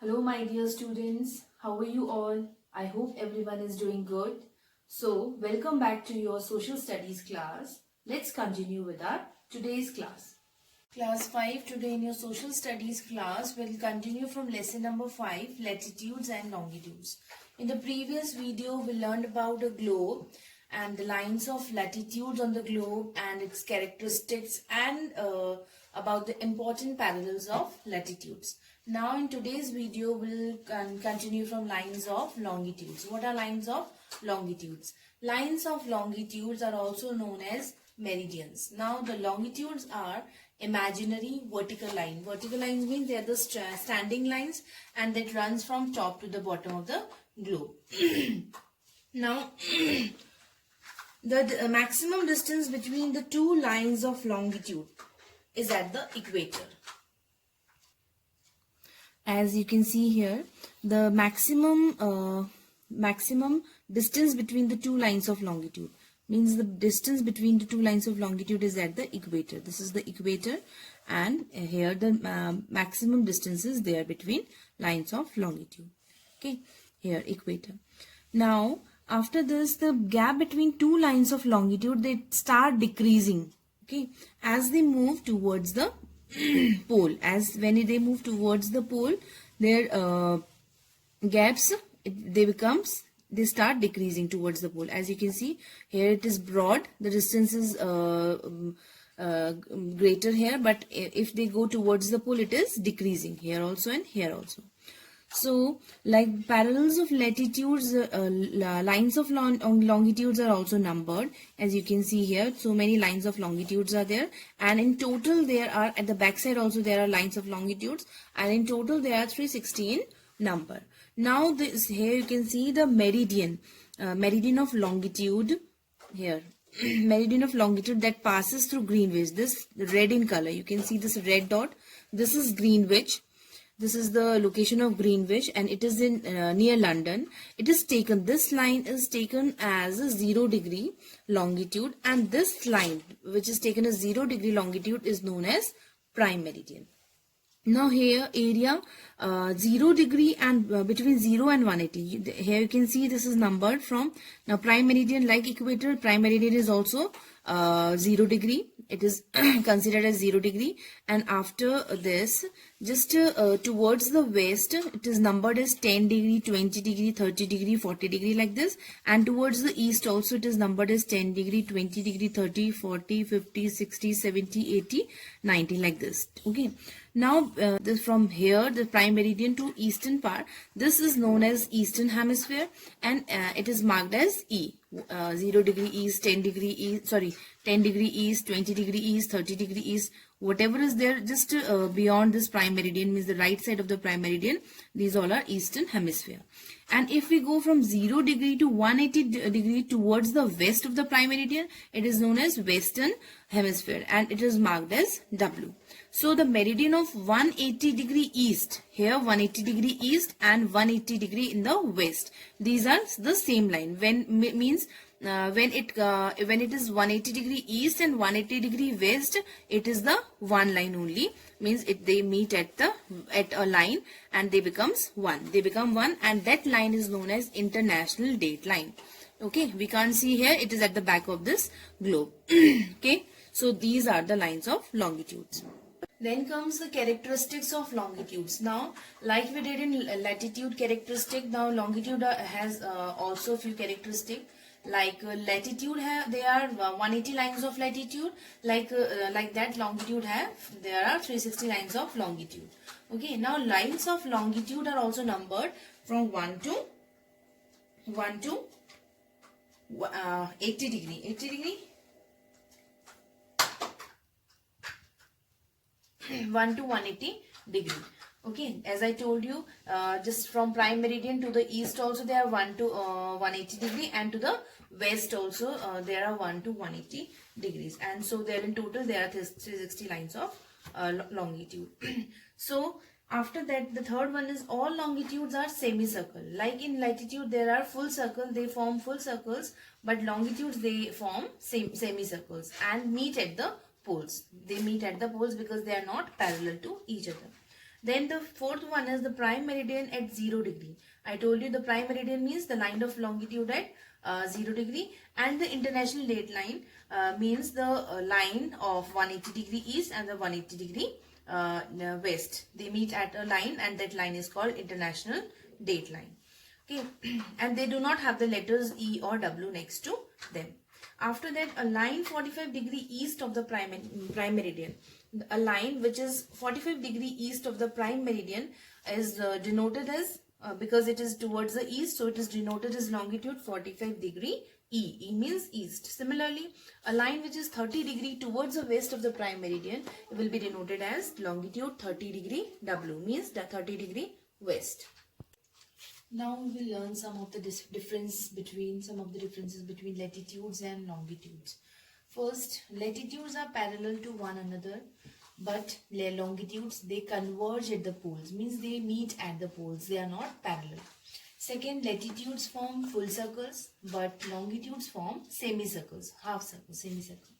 Hello my dear students, how are you all? I hope everyone is doing good. So, welcome back to your social studies class. Let's continue with our today's class. Class 5 today in your social studies class will continue from lesson number 5, latitudes and longitudes. In the previous video we learned about a globe and the lines of latitudes on the globe and its characteristics and about the important parallels of latitudes. Now in today's video we'll continue from lines of longitudes. What are lines of longitudes? Lines of longitudes are also known as meridians. Now the longitudes are imaginary vertical line. Vertical lines means they are the standing lines and that runs from top to the bottom of the globe. Now the maximum distance between the two lines of longitude is at the equator. As you can see here, the maximum distance between the two lines of longitude means the distance between the two lines of longitude is at the equator. This is the equator, and here the maximum distance is there between lines of longitude. Okay, here equator. Now after this, the gap between two lines of longitude, they start decreasing. Okay, as they move towards the pole. As when they move towards the pole, their gaps they start decreasing towards the pole. As you can see here, it is broad, the distance is greater here, but if they go towards the pole, it is decreasing here also and here also. So like parallels of latitudes, lines of longitudes are also numbered. As you can see here, so many lines of longitudes are there, and in total there are, at the back side also there are lines of longitudes, and in total there are 360 in number. Now this here you can see the meridian, meridian of longitude here. Meridian of longitude that passes through Greenwich. This red in color, you can see this red dot. This is Greenwich. This is the location of Greenwich, and it is in near London. It is taken, this line is taken as a 0 degree longitude, and this line which is taken as 0 degree longitude is known as prime meridian. Now here area 0 degree and between 0 and 180. Here you can see this is numbered from, now prime meridian, like equator, prime meridian is also 0 degree. It is considered as 0 degree, and after this, just towards the west, it is numbered as 10 degree, 20 degree, 30 degree, 40 degree, like this. And towards the east also, it is numbered as 10 degree, 20 degree, 30, 40, 50, 60, 70, 80, 90, like this. Okay. Now this from here, the prime meridian to eastern part, this is known as eastern hemisphere, and it is marked as E. 0 degree east, 10 degree east, 10 degree east, 20 degree east, 30 degree east, whatever is there just beyond this prime meridian, means the right side of the prime meridian, these all are eastern hemisphere. And if we go from 0 degree to 180 degree towards the west of the prime meridian, it is known as western hemisphere, and it is marked as W. So the meridian of 180 degree east, here 180 degree east and 180 degree in the west, these are the same line. When means when it is 180 degree east and 180 degree west, it is the one line only, means they meet at a line and they become one, and that line is known as international date line. Okay, we can't see here, it is at the back of this globe. Okay, so these are the lines of longitudes. Then comes the characteristics of longitudes. Now, like we did in latitude characteristic, now longitude has also a few characteristics. Like latitude there are 180 lines of latitude. Like that longitude there are 360 lines of longitude. Okay. Now lines of longitude are also numbered from 1 to 80 degree. 80 degree. 1 to 180 degree. Okay, as I told you, just from prime meridian to the east also there are 1 to 180 degree, and to the west also there are 1 to 180 degrees, and so there in total there are 360 lines of longitude. So after that, the third one is all longitudes are semicircle. Like in latitude there are full circle, they form full circles, but longitudes they form semicircles and meet at the poles. They meet at the poles because they are not parallel to each other. Then the fourth one is the prime meridian at 0 degree. I told you the prime meridian means the line of longitude at 0 degree, and the international date line means the line of 180 degree east and the 180 degree west. They meet at a line, and that line is called international date line. Okay, and they do not have the letters E or W next to them. After that, a line 45 degree east of the prime meridian. A line which is 45 degree east of the prime meridian is denoted as, because it is towards the east, so it is denoted as longitude 45 degree E. E means east. Similarly, a line which is 30 degree towards the west of the prime meridian will be denoted as longitude 30 degree W, means the 30 degree west. Now we will learn some of the differences between latitudes and longitudes. First, latitudes are parallel to one another, but longitudes, they converge at the poles, means they meet at the poles, they are not parallel. Second, latitudes form full circles, but longitudes form semicircles, half circles, semicircle.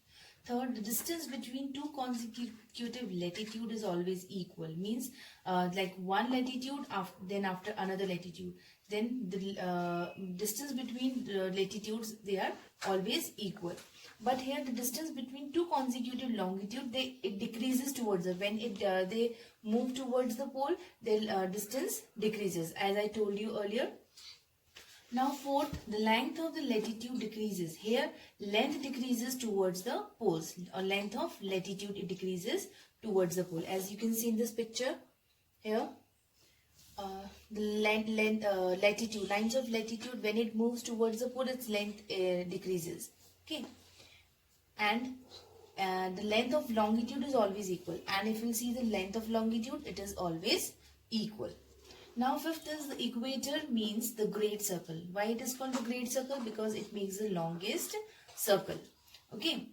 Third, the distance between two consecutive latitude is always equal, means like one latitude, then after another latitude. Then the distance between latitudes, they are always equal. But here the distance between two consecutive longitude, it decreases towards the, when they move towards the pole, the distance decreases, as I told you earlier. Now fourth, the length of the latitude decreases. Here length decreases towards the poles, or length of latitude, it decreases towards the pole. As you can see in this picture here, the latitude, lines of latitude, when it moves towards the pole, its length decreases. Okay, and the length of longitude is always equal, and if you see the length of longitude, it is always equal. Now fifth is the equator, means the great circle. Why it is called the great circle? Because it makes the longest circle. Okay,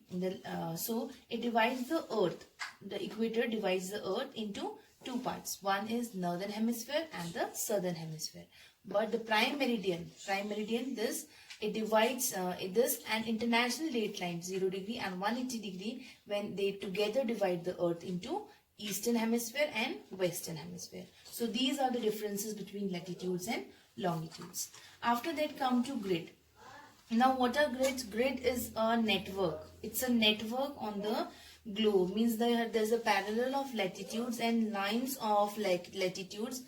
so it divides the earth. The equator divides the earth into two parts. One is northern hemisphere and the southern hemisphere. But the prime meridian, this, it divides this and international date line 0 degree and 180 degree, when they together divide the earth into eastern hemisphere and western hemisphere. So these are the differences between latitudes and longitudes. After that come to grid. Now what are grids? Grid is a network. It's a network on the globe, means there's a parallel of latitudes and lines of latitudes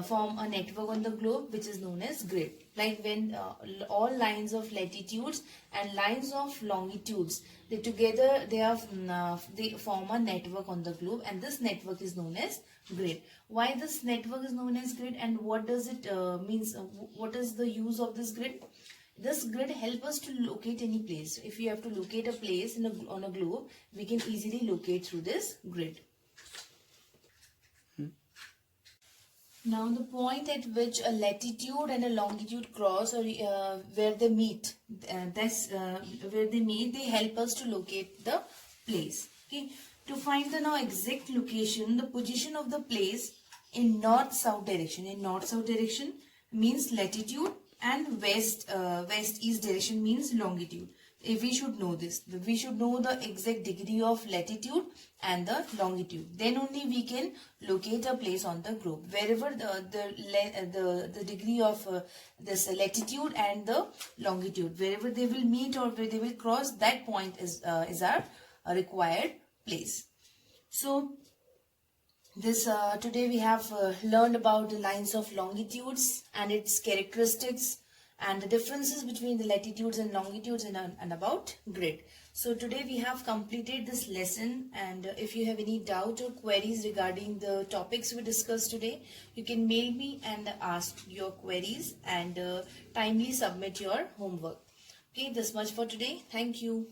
form a network on the globe, which is known as grid. Like when all lines of latitudes and lines of longitudes, they together they form a network on the globe, and this network is known as grid. Why this network is known as grid, and what does it means? What is the use of this grid? This grid helps us to locate any place. If you have to locate a place on a globe, we can easily locate through this grid. Now the point at which a latitude and a longitude cross, or where they meet, where they meet, they help us to locate the place. Okay, to find the now exact location, the position of the place in north-south direction. In north-south direction means latitude, and west-east direction means longitude. If we should know this, we should know the exact degree of latitude and the longitude. Then only we can locate a place on the globe. Wherever the degree of this latitude and the longitude, wherever they will meet or where they will cross, that point is our required place. So this today we have learned about the lines of longitudes and its characteristics, and the differences between the latitudes and longitudes, and about grid. So today we have completed this lesson, and if you have any doubt or queries regarding the topics we discussed today, you can mail me and ask your queries, and timely submit your homework. Okay, this much for today. Thank you.